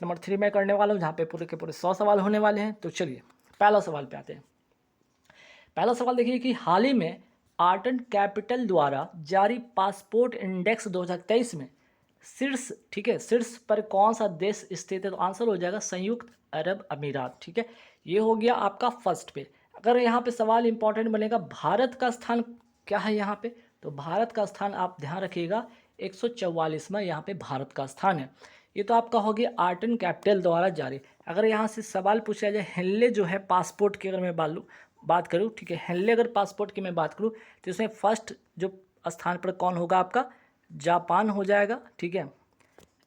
Unit number 3 में करने वाला हूँ, जहाँ पे पूरे के पूरे 100 सवाल होने वाले हैं। तो चलिए पहला सवाल पे आते हैं। पहला सवाल देखिए कि हाल ही में आर्ट एंड कैपिटल द्वारा जारी पासपोर्ट इंडेक्स 2023 में शीर्ष, ठीक है, शीर्ष पर कौन सा देश स्थित है? तो आंसर हो जाएगा संयुक्त अरब अमीरात। ठीक है, ये हो गया आपका फर्स्ट पे। अगर यहाँ पे सवाल इंपॉर्टेंट बनेगा भारत का स्थान क्या है यहाँ पे, तो भारत का स्थान आप ध्यान रखिएगा 144वां यहाँ पे भारत का स्थान है। ये तो आपका हो गया आर्ट एंड कैपिटल द्वारा जारी। अगर यहाँ से सवाल पूछा जाए हेनले जो है पासपोर्ट की, अगर मैं बात करूँ, ठीक है, हेनले अगर पासपोर्ट की मैं बात करूँ तो इसमें फर्स्ट जो स्थान पर कौन होगा आपका, जापान हो जाएगा। ठीक है,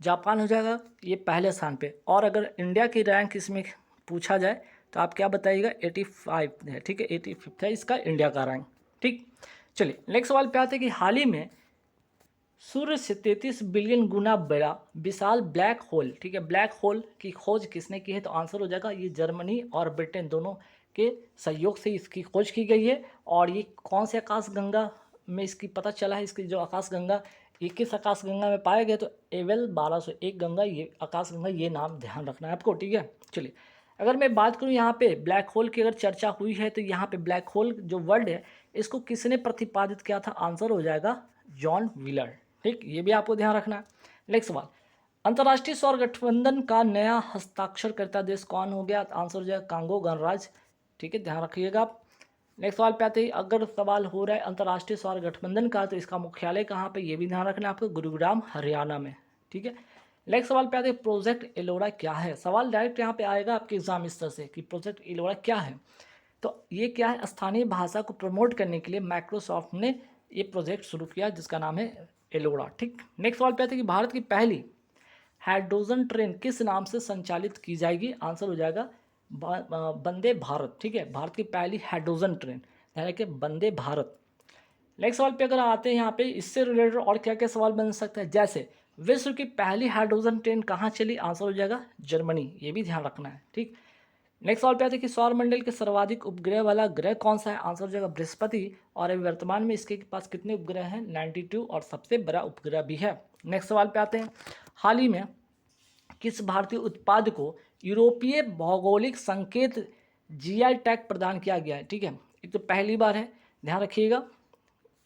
जापान हो जाएगा ये पहले स्थान पे। और अगर इंडिया की रैंक इसमें पूछा जाए तो आप क्या बताइएगा, 85 है। ठीक है, 85 है इसका इंडिया का रैंक। ठीक, चलिए नेक्स्ट सवाल पे आते हैं कि हाल ही में सूर्य से 33 बिलियन गुना बड़ा विशाल ब्लैक होल, ठीक है, ब्लैक होल की खोज किसने की है? तो आंसर हो जाएगा ये जर्मनी और ब्रिटेन दोनों के सहयोग से इसकी खोज की गई है। और ये कौन से आकाश गंगा में इसकी पता चला है? इसकी जो आकाश गंगा 21 आकाश गंगा में पाया गया, तो एवल 1201 गंगा, ये आकाश गंगा, ये नाम ध्यान रखना है आपको। ठीक है, चलिए अगर मैं बात करूँ यहाँ पे ब्लैक होल की अगर चर्चा हुई है तो यहाँ पे ब्लैक होल जो वर्ड है इसको किसने प्रतिपादित किया था? आंसर हो जाएगा जॉन व्हीलर। ठीक, ये भी आपको ध्यान रखना है। नेक्स्ट सवाल, अंतर्राष्ट्रीय सौर गठबंधन का नया हस्ताक्षरकर्ता देश कौन हो गया? आंसर हो जाएगा कांगो गणराज्य। ठीक है, ध्यान रखिएगा आप। नेक्स्ट सवाल पे आते ही अगर सवाल हो रहा है अंतर्राष्ट्रीय सौर गठबंधन का तो इसका मुख्यालय कहाँ पे, ये भी ध्यान रखना है आपको, गुरुग्राम हरियाणा में। ठीक है, नेक्स्ट सवाल पे आते हैं प्रोजेक्ट एलोरा क्या है? सवाल डायरेक्ट यहाँ पे आएगा आपके एग्जाम स्तर से कि प्रोजेक्ट एलोरा क्या है। तो ये क्या है, स्थानीय भाषा को प्रमोट करने के लिए माइक्रोसॉफ्ट ने ये प्रोजेक्ट शुरू किया जिसका नाम है एलोरा। ठीक, नेक्स्ट सवाल पे आते हैं कि भारत की पहली हाइड्रोजन ट्रेन किस नाम से संचालित की जाएगी? आंसर हो जाएगा वंदे भारत। ठीक है, भारत की पहली हाइड्रोजन ट्रेन यानी कि वंदे भारत। नेक्स्ट सवाल पे अगर आते हैं यहाँ पे इससे रिलेटेड और क्या क्या सवाल बन सकता है, जैसे विश्व की पहली हाइड्रोजन ट्रेन कहाँ चली? आंसर हो जाएगा जर्मनी, ये भी ध्यान रखना है। ठीक, नेक्स्ट सवाल पे आते हैं कि सौरमंडल के सर्वाधिक उपग्रह वाला ग्रह कौन सा है? आंसर हो जाएगा बृहस्पति। और अभी वर्तमान में इसके पास कितने उपग्रह हैं? 92, और सबसे बड़ा उपग्रह भी है। नेक्स्ट सवाल पे आते हैं, हाल ही में किस भारतीय उत्पाद को यूरोपीय भौगोलिक संकेत जीआई टैग प्रदान किया गया है? ठीक है, ये तो पहली बार है, ध्यान रखिएगा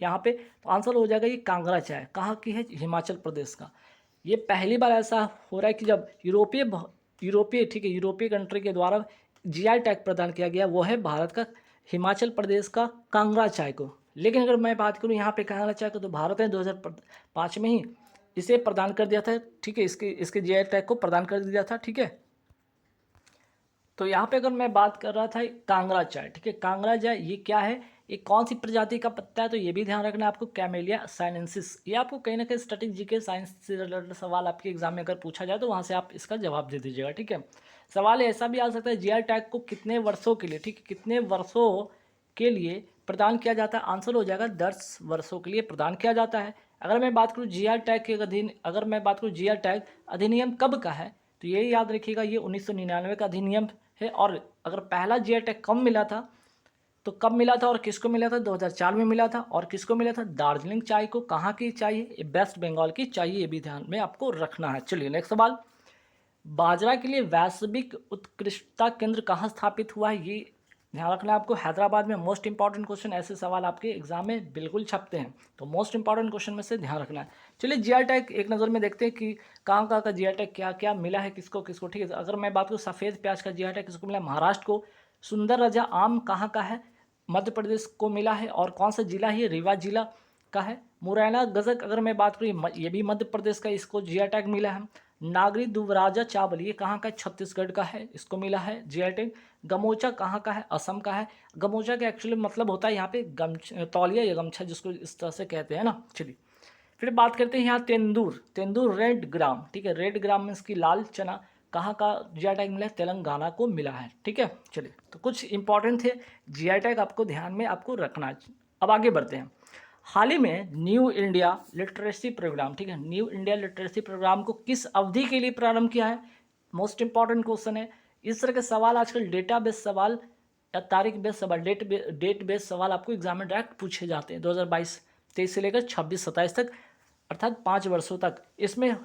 यहाँ पे। तो आंसर हो जाएगा ये कांगड़ा चाय। कहाँ की है? हिमाचल प्रदेश का। ये पहली बार ऐसा हो रहा है कि जब यूरोपीय ठीक है, यूरोपीय कंट्री के द्वारा जीआई टैग प्रदान किया गया, वो है भारत का हिमाचल प्रदेश का कांगड़ा चाय को। लेकिन अगर मैं बात करूँ यहाँ पे कांगड़ा चाय को, तो भारत ने 2005 में ही इसे प्रदान कर दिया था। ठीक है, इसके जीआई टैग को प्रदान कर दिया था। ठीक है, तो यहाँ पे अगर मैं बात कर रहा था कांगड़ा चाय, ठीक है, कांगड़ा चाय ये क्या है, ये कौन सी प्रजाति का पत्ता है? तो ये भी ध्यान रखना है आपको, कैमेलिया साइनेंसिस। ये आपको कहीं ना कहीं स्टैटिक जीके साइंस से रिलेटेड सवाल आपके एग्जाम में अगर पूछा जाए तो वहाँ से आप इसका जवाब दे दीजिएगा। ठीक है, सवाल ऐसा भी आ सकता है जीआई टैग को कितने वर्षों के लिए, ठीक है, कितने वर्षों के लिए प्रदान किया जाता है? आंसर हो जाएगा 10 वर्षों के लिए प्रदान किया जाता है। अगर मैं बात करूँ जीआई टैग के अगर मैं बात करूँ जीआई टैग अधिनियम कब का है, तो ये याद रखिएगा ये 1999 का अधिनियम है। और अगर पहला जीआई टैग कब मिला था, तो कब मिला था और किसको मिला था? 2004 में मिला था। और किसको मिला था? दार्जिलिंग चाय को। कहाँ की चाहिए? वेस्ट बंगाल की चाहिए, ये भी ध्यान में आपको रखना है। चलिए नेक्स्ट सवाल, बाजरा के लिए वैश्विक उत्कृष्टता केंद्र कहाँ स्थापित हुआ है? ये ध्यान रखना है आपको, हैदराबाद में। मोस्ट इंपॉर्टेंट क्वेश्चन, ऐसे सवाल आपके एग्जाम में बिल्कुल छपते हैं, तो मोस्ट इंपॉर्टेंट क्वेश्चन में से ध्यान रखना है। चलिए जीआई टैग एक नज़र में देखते हैं कि कहाँ कहाँ का जीआई टैग क्या क्या मिला है, किसको किसको। ठीक है, अगर मैं बात करूँ सफ़ेद प्याज का जीआई टैग किसको मिला? महाराष्ट्र को। सुंदर राजा आम कहाँ का है? मध्य प्रदेश को मिला है। और कौन सा जिला है? रीवा जिला का है। मुरैना गजक अगर मैं बात करूँ ये भी मध्य प्रदेश का, इसको जीआई टैग मिला है। नागरी दुबराजा चावल ये कहाँ का? छत्तीसगढ़ का है, इसको मिला है जीआई टैग। गमोचा कहाँ का है? असम का है। गमोचा का एक्चुअली मतलब होता है यहाँ पे तौलिया या गमछा, जिसको इस तरह से कहते हैं ना। चलिए फिर बात करते हैं यहाँ तेंदूर रेड ग्राम, ठीक है, रेड ग्राम में इसकी लाल चना कहाँ का जीआई टैग मिला है? तेलंगाना को मिला है। ठीक है, चलिए तो कुछ इंपॉर्टेंट थे जीआई टैग, आपको ध्यान में आपको रखना है। अब आगे बढ़ते हैं, हाल ही में न्यू इंडिया लिटरेसी प्रोग्राम, ठीक है, न्यू इंडिया लिटरेसी प्रोग्राम को किस अवधि के लिए प्रारंभ किया है? मोस्ट इंपॉर्टेंट क्वेश्चन है। इस तरह के सवाल आजकल डेटा बेस्ड सवाल या तारीख बेस्ड सवाल, डेट बेस्ड सवाल आपको एग्जाम में डायरेक्ट पूछे जाते हैं 2022-23 से लेकर 26-27 तक, अर्थात 5 वर्षों तक। इसमें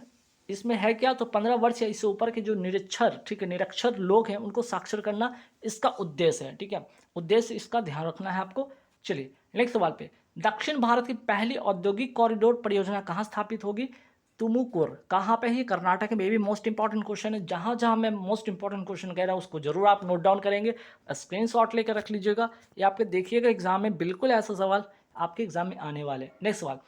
इसमें है क्या, तो 15 वर्ष या इससे ऊपर के जो निरक्षर, ठीक है, निरक्षर लोग हैं उनको साक्षर करना इसका उद्देश्य है, ठीक है, उद्देश्य इसका ध्यान रखना है आपको। चलिए नेक्स्ट सवाल पे, दक्षिण भारत की पहली औद्योगिक कॉरिडोर परियोजना कहाँ स्थापित होगी? तुमुकुर कहाँ पे है? कर्नाटक में। ये भी मोस्ट इंपॉर्टेंट क्वेश्चन है, जहाँ जहाँ मैं मोस्ट इंपॉर्टेंट क्वेश्चन कह रहा हूँ उसको जरूर आप नोट डाउन करेंगे, स्क्रीनशॉट लेकर रख लीजिएगा, ये आपके देखिएगा एग्जाम में बिल्कुल ऐसा सवाल आपके एग्जाम में आने वाले। नेक्स्ट सवाल,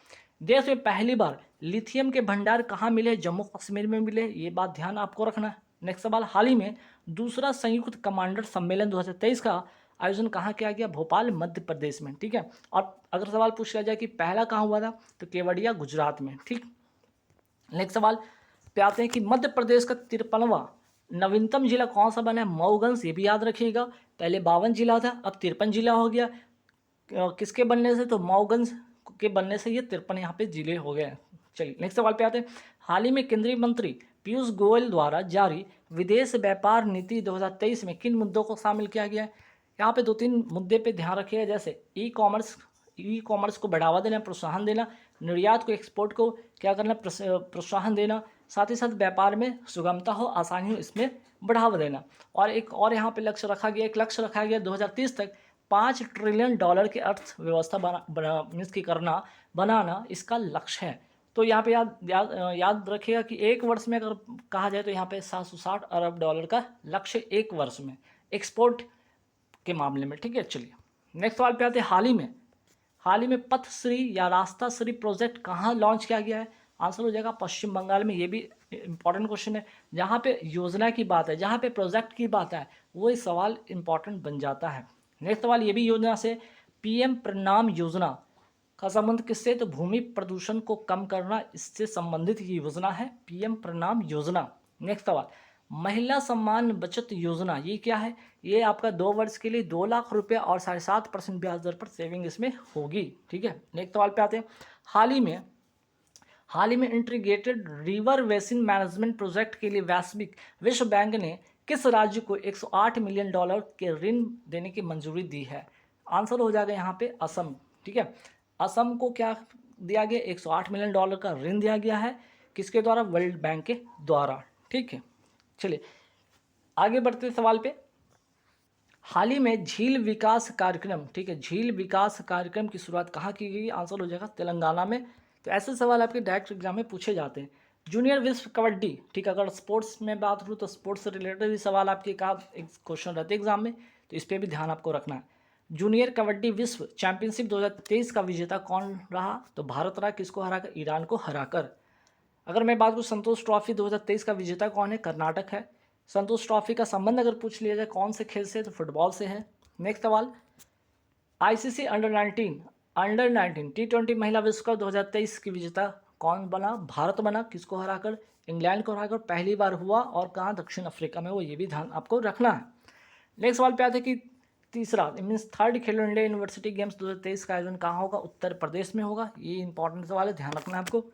देश में पहली बार लिथियम के भंडार कहाँ मिले? जम्मू कश्मीर में मिले, ये बात ध्यान आपको रखना है। नेक्स्ट सवाल, हाल ही में दूसरा संयुक्त कमांडर सम्मेलन 2023 का आयोजन कहाँ किया गया? भोपाल मध्य प्रदेश में, ठीक है। और अगर सवाल पूछ लिया जाए कि पहला कहाँ हुआ था, तो केवड़िया गुजरात में, ठीक। नेक्स्ट सवाल पे आते हैं कि मध्य प्रदेश का 53वां नवीनतम जिला कौन सा बना है? मऊगंज, ये भी याद रखिएगा, पहले 52 जिला था, अब 53 जिला हो गया। किसके बनने से? तो मऊगंज के बनने से ये 53 यहाँ पे जिले हो गए। चलिए नेक्स्ट सवाल पे आते हैं, हाल ही में केंद्रीय मंत्री पीयूष गोयल द्वारा जारी विदेश व्यापार नीति 2023 में किन मुद्दों को शामिल किया गया है? यहाँ पे 2-3 मुद्दे पे ध्यान रखिएगा, जैसे ई कॉमर्स को बढ़ावा देना, प्रोत्साहन देना, निर्यात को, एक्सपोर्ट को क्या करना, प्रोत्साहन देना, साथ ही साथ व्यापार में सुगमता हो, आसानी हो, इसमें बढ़ावा देना। और एक और यहाँ पे लक्ष्य रखा गया, 2030 तक 5 ट्रिलियन डॉलर की अर्थव्यवस्था मीन्स की बनाना इसका लक्ष्य है। तो यहाँ पे याद रखिएगा कि एक वर्ष में अगर कहा जाए तो यहाँ पे 760 अरब डॉलर का लक्ष्य एक वर्ष में एक्सपोर्ट के मामले में, ठीक है। चलिए नेक्स्ट सवाल पे आते हैं, हाल ही में पथश्री या रास्ता श्री प्रोजेक्ट कहाँ लॉन्च किया गया है? आंसर हो जाएगा पश्चिम बंगाल में। ये भी इंपॉर्टेंट क्वेश्चन है, जहाँ पे योजना की बात है, जहाँ पे प्रोजेक्ट की बात है, वो सवाल इंपॉर्टेंट बन जाता है। नेक्स्ट सवाल, ये भी योजना से पीएम प्रणाम योजना का संबंध किससे? तो भूमि प्रदूषण को कम करना, इससे संबंधित ये योजना है पीएम प्रणाम योजना। नेक्स्ट सवाल, महिला सम्मान बचत योजना, ये क्या है? ये आपका 2 वर्ष के लिए 2 लाख रुपये और 7.5% ब्याज दर पर सेविंग इसमें होगी, ठीक है। नेक्स्ट सवाल पे आते हैं, हाल ही में integrated river basin management project के लिए विश्व बैंक ने किस राज्य को 108 मिलियन डॉलर के ऋण देने की मंजूरी दी है? आंसर हो जाएगा यहाँ पे असम, ठीक है। असम को क्या दिया गया? 108 मिलियन डॉलर का ऋण दिया गया है, किसके द्वारा? वर्ल्ड बैंक के द्वारा, ठीक है। चलिए आगे बढ़ते सवाल पे, हाल ही में झील विकास कार्यक्रम, ठीक है, झील विकास कार्यक्रम की शुरुआत कहाँ की गई? आंसर हो जाएगा तेलंगाना में। तो ऐसे सवाल आपके डायरेक्ट एग्जाम में पूछे जाते हैं। जूनियर विश्व कबड्डी, ठीक है, अगर स्पोर्ट्स में बात करूँ तो स्पोर्ट्स से रिलेटेड भी सवाल आपके एक क्वेश्चन रहते हैं एग्जाम में, तो इस पर भी ध्यान आपको रखना है। जूनियर कबड्डी विश्व चैंपियनशिप 2023 का विजेता कौन रहा? तो भारत रहा, किसको हराकर? ईरान को हराकर। अगर मैं बात करूँ संतोष ट्रॉफी 2023 का विजेता कौन है? कर्नाटक है। संतोष ट्रॉफी का संबंध अगर पूछ लिया जाए कौन से खेल से, तो फुटबॉल से है। नेक्स्ट सवाल, आईसीसी अंडर 19 T20 महिला विश्व कप 2023 की विजेता कौन बना? भारत बना, किसको हराकर? इंग्लैंड को हराकर पहली बार हुआ, और कहाँ? दक्षिण अफ्रीका में, वो ये भी ध्यान आपको रखना है। नेक्स्ट सवाल पे आते हैं कि तीसरा मीन्स थर्ड खेलो इंडिया यूनिवर्सिटी गेम्स 2023 का आयोजन कहाँ होगा? उत्तर प्रदेश में होगा। ये इंपॉर्टेंट सवाल है, ध्यान रखना है आपको।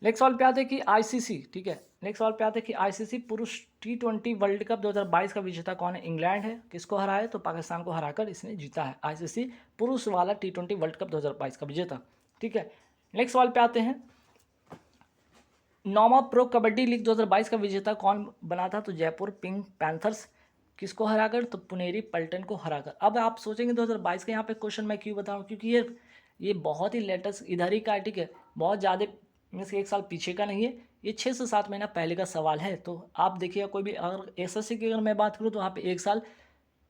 नेक्स्ट सवाल पे आते हैं कि आईसीसी, ठीक है, नेक्स्ट सवाल पे आते हैं कि आईसीसी पुरुष T20 वर्ल्ड कप 2022 का विजेता कौन है? इंग्लैंड है, किसको हराया है? तो पाकिस्तान को हराकर इसने जीता है आईसीसी पुरुष वाला T20 वर्ल्ड कप 2022 का विजेता, ठीक है। नेक्स्ट सवाल पे आते हैं, 9वां प्रो कबड्डी लीग 2022 का विजेता कौन बना था? तो जयपुर पिंक पैंथर्स, किसको हराकर? तो पुनेरी पल्टन को हराकर। अब आप सोचेंगे 2022 का यहाँ पे क्वेश्चन मैं क्यों बताऊँ, क्योंकि ये बहुत ही लेटेस्ट इधर ही का है, ठीक है, बहुत ज़्यादा मीन्स 1 साल पीछे का नहीं है, ये 6 से 7 महीना पहले का सवाल है। तो आप देखिएगा कोई भी अगर एसएससी की अगर मैं बात करूँ तो वहाँ पे 1 साल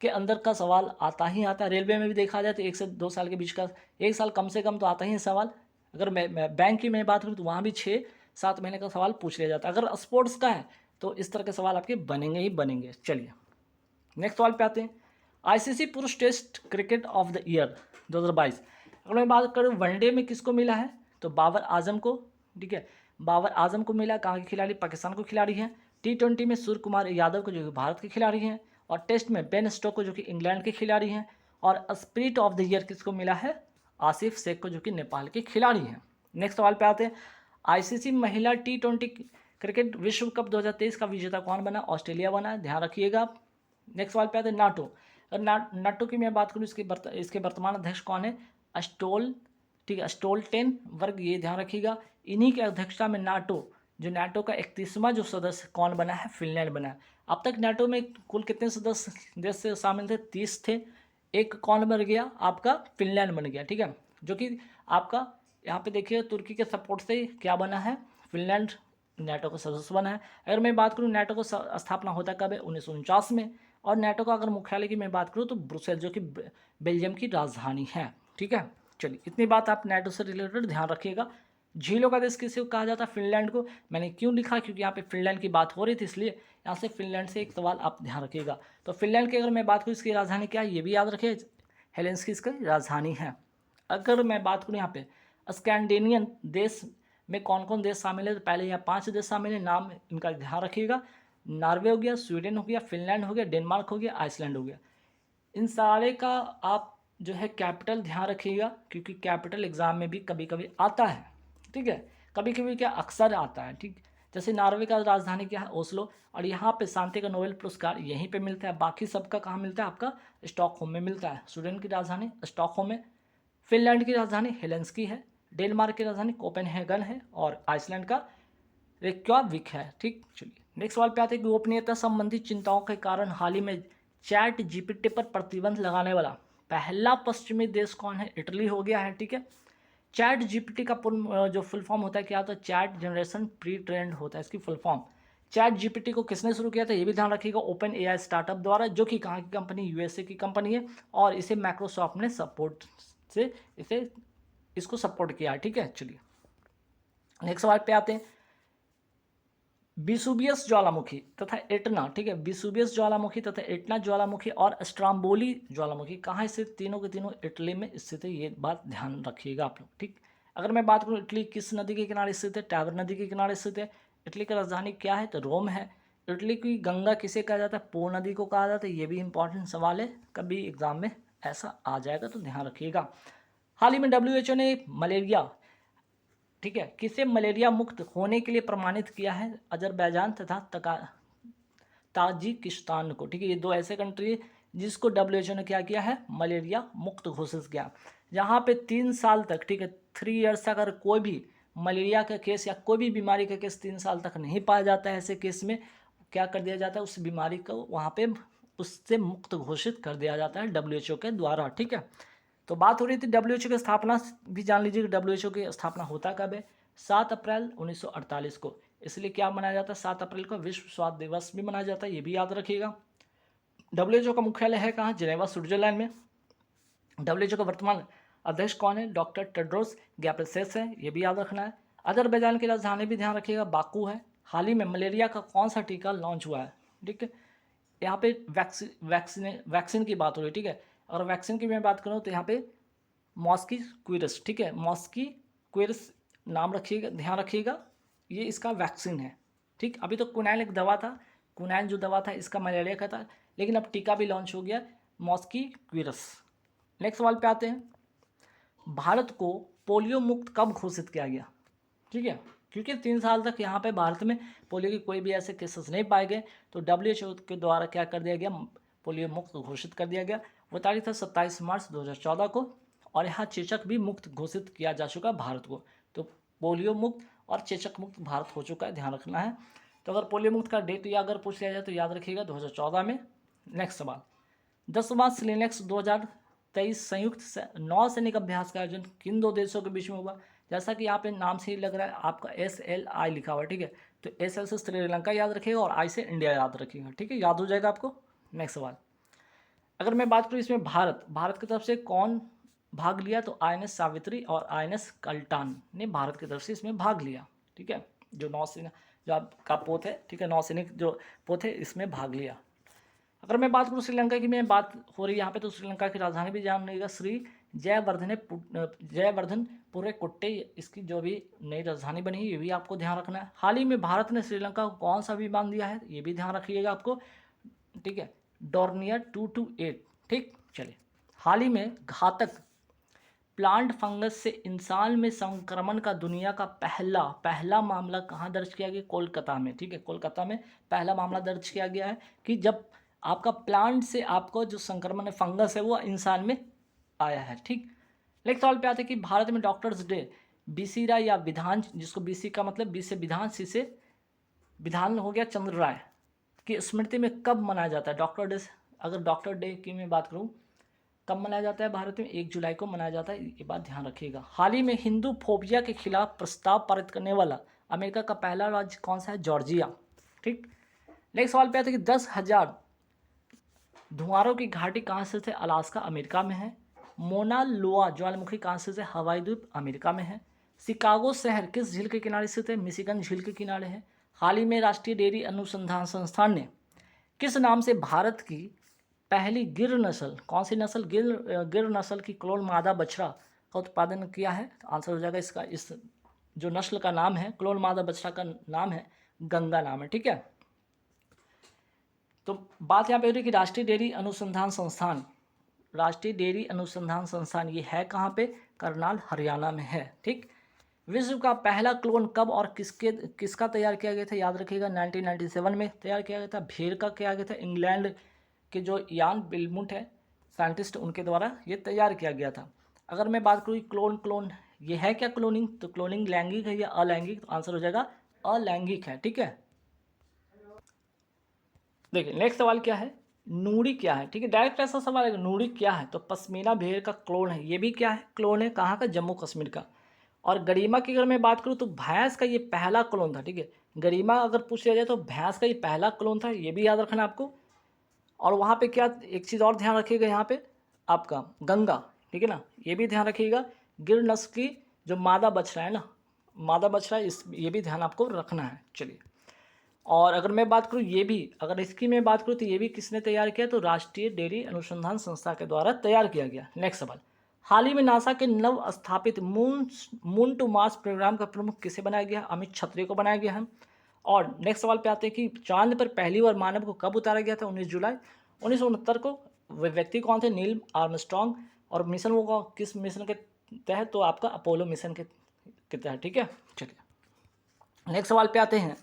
के अंदर का सवाल आता ही आता है। रेलवे में भी देखा जाए तो 1 से 2 साल के बीच का, 1 साल कम से कम तो आता ही है सवाल। अगर मैं बैंक की मैं बात करूँ तो वहाँ भी 6-7 महीने का सवाल पूछ लिया जाता है। अगर स्पोर्ट्स का है तो इस तरह के सवाल आपके बनेंगे ही बनेंगे। चलिए नेक्स्ट सवाल पे आते हैं, आईसीसी पुरुष test cricket of the year 2022, अगर मैं बात करूँ वनडे में किसको मिला है? तो बाबर आजम को, ठीक है, बाबर आजम को मिला। कहाँ के खिलाड़ी? पाकिस्तान को खिलाड़ी हैं। T20 में सूर्य कुमार यादव को, जो कि भारत के खिलाड़ी हैं, और टेस्ट में बेन स्टोक को, जो कि इंग्लैंड के खिलाड़ी हैं, और स्पिरिट ऑफ द ईयर किसको मिला है? आसिफ शेख को, जो कि नेपाल के खिलाड़ी हैं। नेक्स्ट सवाल पे आते हैं, आईसीसी महिला T20 क्रिकेट विश्व कप 2023 का विजेता कौन बना? ऑस्ट्रेलिया बना, ध्यान रखिएगा। नेक्स्ट सवाल पे आते हैं नाटो, नाटो की मैं बात करूँ इसके वर्तमान अध्यक्ष कौन है? ठीक है, स्टोल्टेनबर्ग, ये ध्यान रखिएगा। इन्हीं की अध्यक्षता में नाटो जो नाटो का 31वां जो सदस्य कौन बना है, फिनलैंड बना है। अब तक नाटो में कुल कितने सदस्य देश से शामिल थे, 30 थे। एक कौन बन गया, आपका फिनलैंड बन गया, ठीक है, जो कि आपका यहाँ पे देखिए तुर्की के सपोर्ट से क्या बना है, फिनलैंड नाटो का सदस्य बना है। अगर मैं बात करूँ नाटो को स्थापना होता कब है, 1949 में। और नाटो का अगर मुख्यालय की मैं बात करूँ तो ब्रुसेल, जो कि बेल्जियम की राजधानी है, ठीक है। चलिए इतनी बात आप नाटो से रिलेटेड ध्यान रखिएगा। झीलों का देश किसे कहा जाता है, फिनलैंड को। मैंने क्यों लिखा, क्योंकि यहाँ पे फिनलैंड की बात हो रही थी, इसलिए यहाँ से फिनलैंड से एक सवाल आप ध्यान रखिएगा। तो फिनलैंड की अगर मैं बात करूँ इसकी राजधानी क्या है, ये भी याद रखिए, हेलेंसिकी इसकी राजधानी है। अगर मैं बात करूँ यहाँ पे स्कैंडिनेवियन देश में कौन कौन देश शामिल है, तो पहले यहाँ 5 देश शामिल है, नाम इनका ध्यान रखिएगा। नॉर्वे हो गया, स्वीडन हो गया, फिनलैंड हो गया, डेनमार्क हो गया, आइसलैंड हो गया। इन सारे का आप जो है कैपिटल ध्यान रखिएगा, क्योंकि कैपिटल एग्जाम में भी कभी कभी आता है, ठीक है, कभी कभी क्या अक्सर आता है, ठीक। जैसे नॉर्वे का राजधानी क्या है, ओस्लो, और यहाँ पे शांति का नोबेल पुरस्कार यहीं पे मिलता है। बाकी सबका कहाँ मिलता है, आपका स्टॉकहोम में मिलता है। स्वीडन की राजधानी स्टॉकहोम है, फिनलैंड की राजधानी हेलेंस्की है, डेनमार्क की राजधानी कोपेनहेगन है, और आइसलैंड का रेक्याविक है, ठीक। चलिए नेक्स्ट सवाल पे आते हैं। गोपनीयता संबंधी चिंताओं के कारण हाल ही में चैट जीपीटी पर प्रतिबंध लगाने वाला पहला पश्चिमी देश कौन है, इटली हो गया है, ठीक है। चैट जीपीटी का जो फुल फॉर्म होता है क्या होता है, चैट जनरेशन प्री ट्रेंड होता है इसकी फुल फॉर्म। चैट जीपीटी को किसने शुरू किया था, ये भी ध्यान रखिएगा, ओपन एआई स्टार्टअप द्वारा, जो कि कहाँ की कंपनी, यूएसए की कंपनी है, और इसे माइक्रोसॉफ्ट ने सपोर्ट से इसको सपोर्ट किया है, ठीक है। चलिए नेक्स्ट सवाल पे आते हैं। विसुवियस ज्वालामुखी तथा एटना, ठीक है, विसुवियस ज्वालामुखी तथा एटना ज्वालामुखी और स्ट्राम्बोली ज्वालामुखी कहाँ स्थित, तीनों के तीनों इटली में स्थित है, ये बात ध्यान रखिएगा आप लोग, ठीक। अगर मैं बात करूँ इटली किस नदी के किनारे स्थित है, टावर नदी के किनारे स्थित है। इटली की राजधानी क्या है, तो रोम है। इटली की गंगा किसे कहा जाता है, पो नदी को कहा जाता है, ये भी इंपॉर्टेंट सवाल है, कभी एग्जाम में ऐसा आ जाएगा तो ध्यान रखिएगा। हाल ही में WHO ने मलेरिया, ठीक है, किसे मलेरिया मुक्त होने के लिए प्रमाणित किया है, अजरबैजान तथा ताजिकिस्तान को, ठीक है। ये 2 ऐसे कंट्री जिसको WHO ने क्या किया है, मलेरिया मुक्त घोषित किया, जहाँ पे 3 साल तक, ठीक है, 3 ईयर्स तक अगर कोई भी मलेरिया का केस या कोई भी बीमारी का केस 3 साल तक नहीं पाया जाता है, ऐसे केस में क्या कर दिया जाता है, उस बीमारी को वहाँ पे उससे मुक्त घोषित कर दिया जाता है WHO के द्वारा, ठीक है। तो बात हो रही थी WHO की स्थापना, भी जान लीजिए कि WHO की स्थापना होता कब है, 7 अप्रैल 1948 को। इसलिए क्या मनाया जाता है, 7 अप्रैल को विश्व स्वास्थ्य दिवस भी मनाया जाता है, ये भी याद रखिएगा। WHO का मुख्यालय है कहाँ, जिनेवा स्विट्जरलैंड में। WHO का वर्तमान अध्यक्ष कौन है, डॉक्टर टेड्रोस गैब्रियसेस है, ये भी याद रखना है। अजरबैजान की राजधानी भी ध्यान रखिएगा, बाकू है। हाल ही में मलेरिया का कौन सा टीका लॉन्च हुआ है, ठीक है। यहाँ पे वैक्सीन की बात हो रही है, ठीक है। अगर वैक्सीन की मैं बात करूँ तो यहाँ पे मॉस्कीक्विरस, ठीक है, मॉस्कीक्विरस नाम रखिएगा, ध्यान रखिएगा, ये इसका वैक्सीन है, ठीक। अभी तो कुनैल एक दवा था, कुनैल जो दवा था इसका मलेरिया का था, लेकिन अब टीका भी लॉन्च हो गया, मॉस्कीक्विरस। नेक्स्ट सवाल पे आते हैं। भारत को पोलियो मुक्त कब घोषित किया गया, ठीक है, क्योंकि 3 साल तक यहाँ पे भारत में पोलियो के कोई भी ऐसे केसेस नहीं पाए गए, तो WHO के द्वारा क्या कर दिया गया, पोलियो मुक्त घोषित कर दिया गया। वो तारीख था 27 मार्च 2014 को, और यहाँ चेचक भी मुक्त घोषित किया जा चुका भारत को। तो पोलियो मुक्त और चेचक मुक्त भारत हो चुका है, ध्यान रखना है। तो अगर पोलियो मुक्त का डेट या अगर पूछ लिया जाए तो याद रखिएगा 2014 में। नेक्स्ट सवाल, 10वां सिलेनेक्स 2023 संयुक्त नौसैनिक अभ्यास का आयोजन किन 2 देशों के बीच में हुआ। जैसा कि यहाँ पे नाम से ही लग रहा है, आपका SLI लिखा हुआ है, ठीक है। तो SL से श्रीलंका याद रखिएगा और I से इंडिया याद रखिएगा, ठीक है, याद हो जाएगा आपको। नेक्स्ट सवाल, अगर मैं बात करूँ इसमें भारत की तरफ से कौन भाग लिया, तो INS सावित्री और INS कल्टान ने भारत की तरफ से इसमें भाग लिया, ठीक है। जो नौसेना जो आपका पोत है, ठीक है, नौसैनिक जो पोत है इसमें भाग लिया। अगर मैं बात करूँ श्रीलंका की, मैं बात हो रही है यहाँ पे, तो श्रीलंका की राजधानी भी जान लीजिएगा, श्री जयवर्धनपुरे कुट्टे, इसकी जो भी नई राजधानी बनी है, ये भी आपको ध्यान रखना है। हाल ही में भारत ने श्रीलंका को कौन सा विमान दिया है, ये भी ध्यान रखिएगा आपको, ठीक है, डॉर्नियर 228, ठीक। चलिए, हाल ही में घातक प्लांट फंगस से इंसान में संक्रमण का दुनिया का पहला मामला कहाँ दर्ज किया गया, कोलकाता में, ठीक है, कोलकाता में पहला मामला दर्ज किया गया है कि जब आपका प्लांट से आपको जो संक्रमण है, फंगस है, वो इंसान में आया है, ठीक। नेक्स्ट सवाल पे आते हैं कि भारत में डॉक्टर्स डे बीसीरा या विधान, जिसको बीसी का मतलब बी से विधान, सी से विधान हो गया, चंद्र राय की स्मृति में कब मनाया जाता है? Doctor day. अगर डॉक्टर डे की मैं बात करूँ कब मनाया जाता है भारत में? 1 जुलाई को मनाया जाता है, ये बात ध्यान रखिएगा। हाल ही में हिंदू फोबिया के खिलाफ प्रस्ताव पारित करने वाला अमेरिका का पहला राज्य कौन सा है? जॉर्जिया। ठीक, नेक्स्ट सवाल पे आते हैं कि 10,000 धुआरों की घाटी कहाँ स्थित है? अलास्का, अमेरिका में है। मोना लोआ ज्वालामुखी कहाँ स्थित है? हवाई द्वीप, अमेरिका में है। शिकागो शहर किस झील के किनारे स्थित है? मिशिगन झील के किनारे है। हाल ही में राष्ट्रीय डेयरी अनुसंधान संस्थान ने किस नाम से भारत की पहली गिर नस्ल, कौन सी नस्ल? गिर नस्ल की क्लोन मादा बछड़ा का उत्पादन किया है? तो आंसर हो जाएगा इसका, इस जो नस्ल का नाम है, क्लोन मादा बछड़ा का नाम है गंगा नाम है। ठीक है, तो बात यहाँ पे हो रही है कि राष्ट्रीय डेयरी अनुसंधान संस्थान, राष्ट्रीय डेयरी अनुसंधान संस्थान ये है कहाँ पे? करनाल, हरियाणा में है। ठीक, विश्व का पहला क्लोन कब और किसका तैयार किया गया था? याद रखिएगा 1997 में तैयार किया गया था। भेड़ का किया गया था, इंग्लैंड के जो यान बिलमुट है साइंटिस्ट, उनके द्वारा ये तैयार किया गया था। अगर मैं बात करूँ क्लोन ये है क्या क्लोनिंग? तो क्लोनिंग लैंगिक है या अलैंगिक? तो आंसर हो जाएगा अलैंगिक है। ठीक है, देखिए नेक्स्ट सवाल क्या है, नूरी क्या है? ठीक है, डायरेक्ट ऐसा सवाल है, नूरी क्या है? तो पश्मीना भेड़ का क्लोन है, ये भी क्या है? क्लोन है। कहाँ का? जम्मू कश्मीर का। और गरिमा की अगर मैं बात करूँ तो भैंस का ये पहला क्लोन था। ठीक है, गरिमा अगर पूछ लिया जाए तो भैंस का ये पहला क्लोन था, ये भी याद रखना आपको। और वहाँ पे क्या, एक चीज़ और ध्यान रखिएगा, यहाँ पे आपका गंगा, ठीक है ना, ये भी ध्यान रखिएगा। गिर नस्ल की जो मादा बछड़ा है ना, मादा बछड़ा, इस ये भी ध्यान आपको रखना है। चलिए, और अगर मैं बात करूँ ये भी, अगर इसकी मैं बात करूँ तो ये भी किसने तैयार किया? तो राष्ट्रीय डेयरी अनुसंधान संस्था के द्वारा तैयार किया गया। नेक्स्ट सवाल, हाल ही में नासा के नव स्थापित मून टू मार्स प्रोग्राम का प्रमुख किसे बनाया गया? अमित छत्री को बनाया गया है। और नेक्स्ट सवाल पे आते हैं कि चांद पर पहली बार मानव को कब उतारा गया था? 19 जुलाई 1969 को। वे व्यक्ति कौन थे? Neil Armstrong. और मिशन वो किस मिशन के तहत? तो आपका अपोलो मिशन के तहत। ठीक है, चलिए नेक्स्ट सवाल पे आते हैं,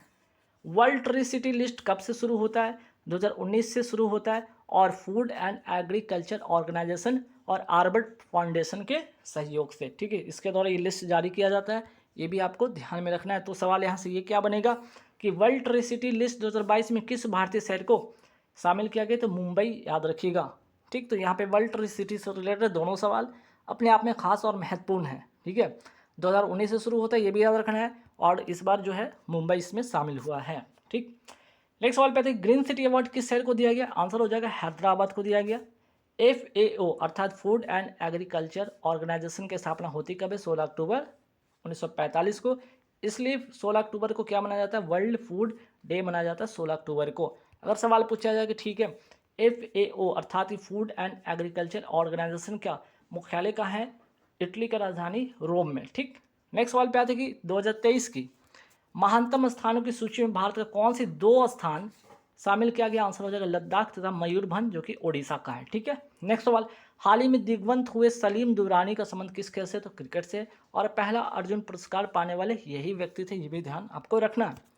वर्ल्ड ट्री सिटी लिस्ट कब से शुरू होता है? 2019 से शुरू होता है, और फूड एंड एग्रीकल्चर ऑर्गेनाइजेशन और आर्बर्ट फाउंडेशन के सहयोग से। ठीक है, इसके द्वारा ये लिस्ट जारी किया जाता है, ये भी आपको ध्यान में रखना है। तो सवाल यहाँ से ये क्या बनेगा कि वर्ल्ड ट्री सिटी लिस्ट 2022 में किस भारतीय शहर को शामिल किया गया? तो मुंबई, याद रखिएगा। ठीक, तो यहाँ पे वर्ल्ड ट्री सिटी से रिलेटेड दोनों सवाल अपने आप में खास और महत्वपूर्ण है। ठीक है, 2019 से शुरू होता है, ये भी याद रखना है, और इस बार जो है मुंबई इसमें शामिल हुआ है। ठीक, नेक्स्ट सवाल पे आते हैं, ग्रीन सिटी अवार्ड किस शहर को दिया गया? आंसर हो जाएगा हैदराबाद को दिया गया। FAO अर्थात फूड एंड एग्रीकल्चर ऑर्गेनाइजेशन की स्थापना होती कब है? 16 अक्टूबर 1945 को। इसलिए 16 अक्टूबर को क्या मनाया जाता है? वर्ल्ड फूड डे मनाया जाता है 16 अक्टूबर को। अगर सवाल पूछा जाए कि ठीक है, FAO अर्थात फूड एंड एग्रीकल्चर ऑर्गेनाइजेशन का मुख्यालय कहाँ है? इटली का राजधानी रोम में। ठीक, नेक्स्ट सवाल पे आते हैं कि 2023 की महानतम स्थानों की सूची में भारत का कौन से 2 स्थान शामिल किया गया? आंसर हो जाएगा लद्दाख तथा मयूरभंज, जो कि ओडिशा का है। ठीक है, नेक्स्ट सवाल, हाल ही में दिग्वंत हुए सलीम दुरानी का संबंध किस खेल से? तो क्रिकेट से, और पहला अर्जुन पुरस्कार पाने वाले यही व्यक्ति थे, ये भी ध्यान आपको रखना है।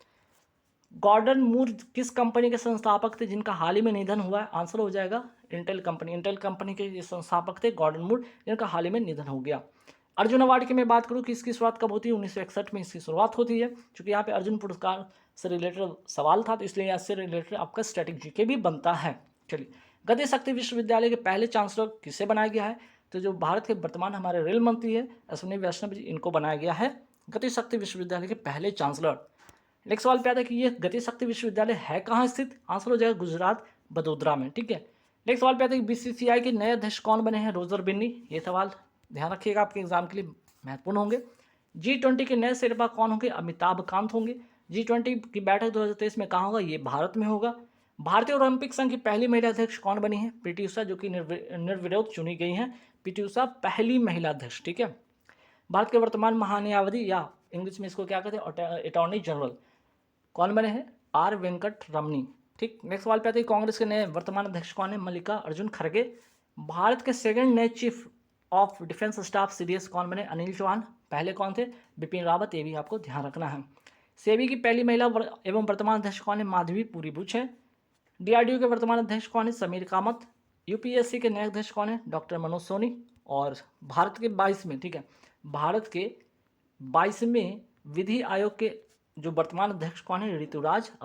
गॉर्डन मूर किस कंपनी के संस्थापक थे जिनका हाल ही में निधन हुआ है? आंसर हो जाएगा इंटेल कंपनी। इंटेल कंपनी के ये संस्थापक थे गॉर्डन मूर, जिनका हाल ही में निधन हो गया। अर्जुन अवार्ड की मैं बात करूं कि इसकी शुरुआत कब होती है? 1961 में इसकी शुरुआत होती है। क्योंकि यहाँ पे अर्जुन पुरस्कार से रिलेटेड सवाल था, तो इसलिए इससे रिलेटेड आपका स्टैटिक जीके भी बनता है। चलिए, गति शक्ति विश्वविद्यालय के पहले चांसलर किसे बनाया गया है? तो जो भारत के वर्तमान हमारे रेल मंत्री है अश्विनी वैष्णव जी, इनको बनाया गया है गति शक्ति विश्वविद्यालय के पहले चांसलर। नेक्स्ट सवाल पे आता है कि ये गति शक्ति विश्वविद्यालय है कहाँ स्थित? आंसर हो जाएगा गुजरात, बड़ोदरा में। ठीक है, नेक्स्ट सवाल पे आता है कि BCCI के नए अध्यक्ष कौन बने हैं? रोजर बिन्नी। ये सवाल ध्यान रखिएगा, आपके एग्जाम के लिए महत्वपूर्ण होंगे। G20 के नए शेरपा कौन होंगे? अमिताभ कांत होंगे। G20 की बैठक 2023 में कहाँ होगा? ये भारत में होगा। भारतीय ओलंपिक संघ की पहली महिला अध्यक्ष कौन बनी है? PT उषा, जो कि निर्विरोध चुनी गई हैं। PT उषा पहली महिला अध्यक्ष। ठीक है, भारत के वर्तमान महान्यायाधीश, या इंग्लिश में इसको क्या कहते हैं, अटॉर्नी जनरल, कौन बने हैं? R वेंकट रमनी। ठीक, नेक्स्ट सवाल पे आते हैं कांग्रेस के नए वर्तमान अध्यक्ष कौन है? मल्लिका अर्जुन खड़गे। भारत के सेकंड नए chief of defence staff CDS कौन बने? अनिल चौहान। पहले कौन थे? बिपिन रावत। ये भी आपको ध्यान रखना है। सेबी की पहली महिला एवं वर्तमान अध्यक्ष कौन है? माधवी पूरीभुज है। DRDO के वर्तमान अध्यक्ष कौन है? समीर कामत। UPSC के नए अध्यक्ष कौन है? डॉक्टर मनोज सोनी। और भारत के 22 में, ठीक है, भारत के 22वें विधि आयोग के जो वर्तमान अध्यक्ष कौन है? ऋतुराज